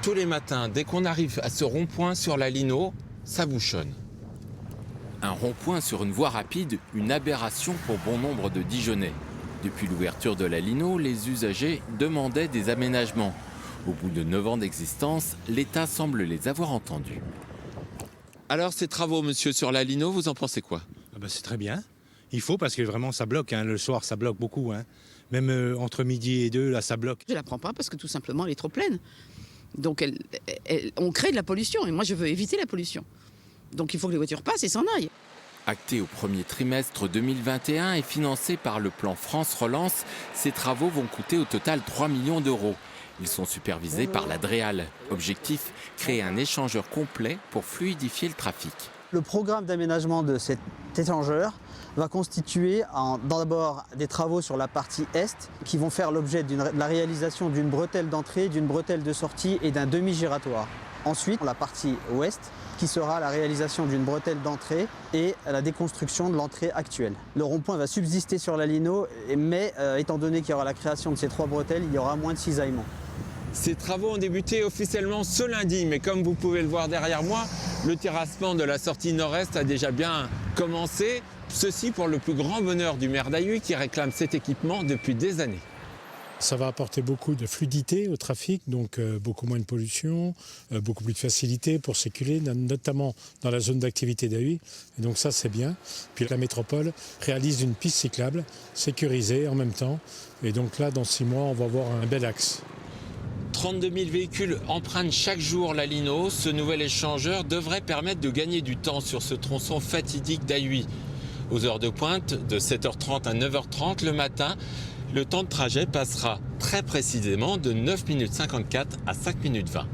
Tous les matins, dès qu'on arrive à ce rond-point sur la Lino, ça bouchonne. Un rond-point sur une voie rapide, une aberration pour bon nombre de Dijonnais. Depuis l'ouverture de la Lino, les usagers demandaient des aménagements. Au bout de 9 ans d'existence, l'État semble les avoir entendus. Alors ces travaux, monsieur, sur la Lino, vous en pensez quoi? C'est très bien. Il faut parce que vraiment ça bloque. Le soir, ça bloque beaucoup. Même entre midi et 2, là, ça bloque. Je ne la prends pas parce que tout simplement, elle est trop pleine. Donc on crée de la pollution et moi je veux éviter la pollution. Donc il faut que les voitures passent et s'en aillent. Acté au premier trimestre 2021 et financé par le plan France Relance, ces travaux vont coûter au total 3 millions d'euros. Ils sont supervisés par la DREAL. Objectif, créer un échangeur complet pour fluidifier le trafic. Le programme d'aménagement de cet échangeur va constituer d'abord des travaux sur la partie est qui vont faire l'objet de la réalisation d'une bretelle d'entrée, d'une bretelle de sortie et d'un demi-giratoire. Ensuite, la partie ouest qui sera la réalisation d'une bretelle d'entrée et la déconstruction de l'entrée actuelle. Le rond-point va subsister sur la Lino, mais étant donné qu'il y aura la création de ces 3 bretelles, il y aura moins de cisaillement. Ces travaux ont débuté officiellement ce lundi, mais comme vous pouvez le voir derrière moi, le terrassement de la sortie nord-est a déjà bien commencé. Ceci pour le plus grand bonheur du maire d'Ailluy qui réclame cet équipement depuis des années. Ça va apporter beaucoup de fluidité au trafic, donc beaucoup moins de pollution, beaucoup plus de facilité pour circuler, notamment dans la zone d'activité d'Ailluy. Et donc ça, c'est bien. Puis la métropole réalise une piste cyclable sécurisée en même temps. Et donc là, dans 6 mois, on va avoir un bel axe. 32 000 véhicules empruntent chaque jour la Lino. Ce nouvel échangeur devrait permettre de gagner du temps sur ce tronçon fatidique d'Ailluy. Aux heures de pointe, de 7h30 à 9h30 le matin, le temps de trajet passera très précisément de 9 minutes 54 à 5 minutes 20.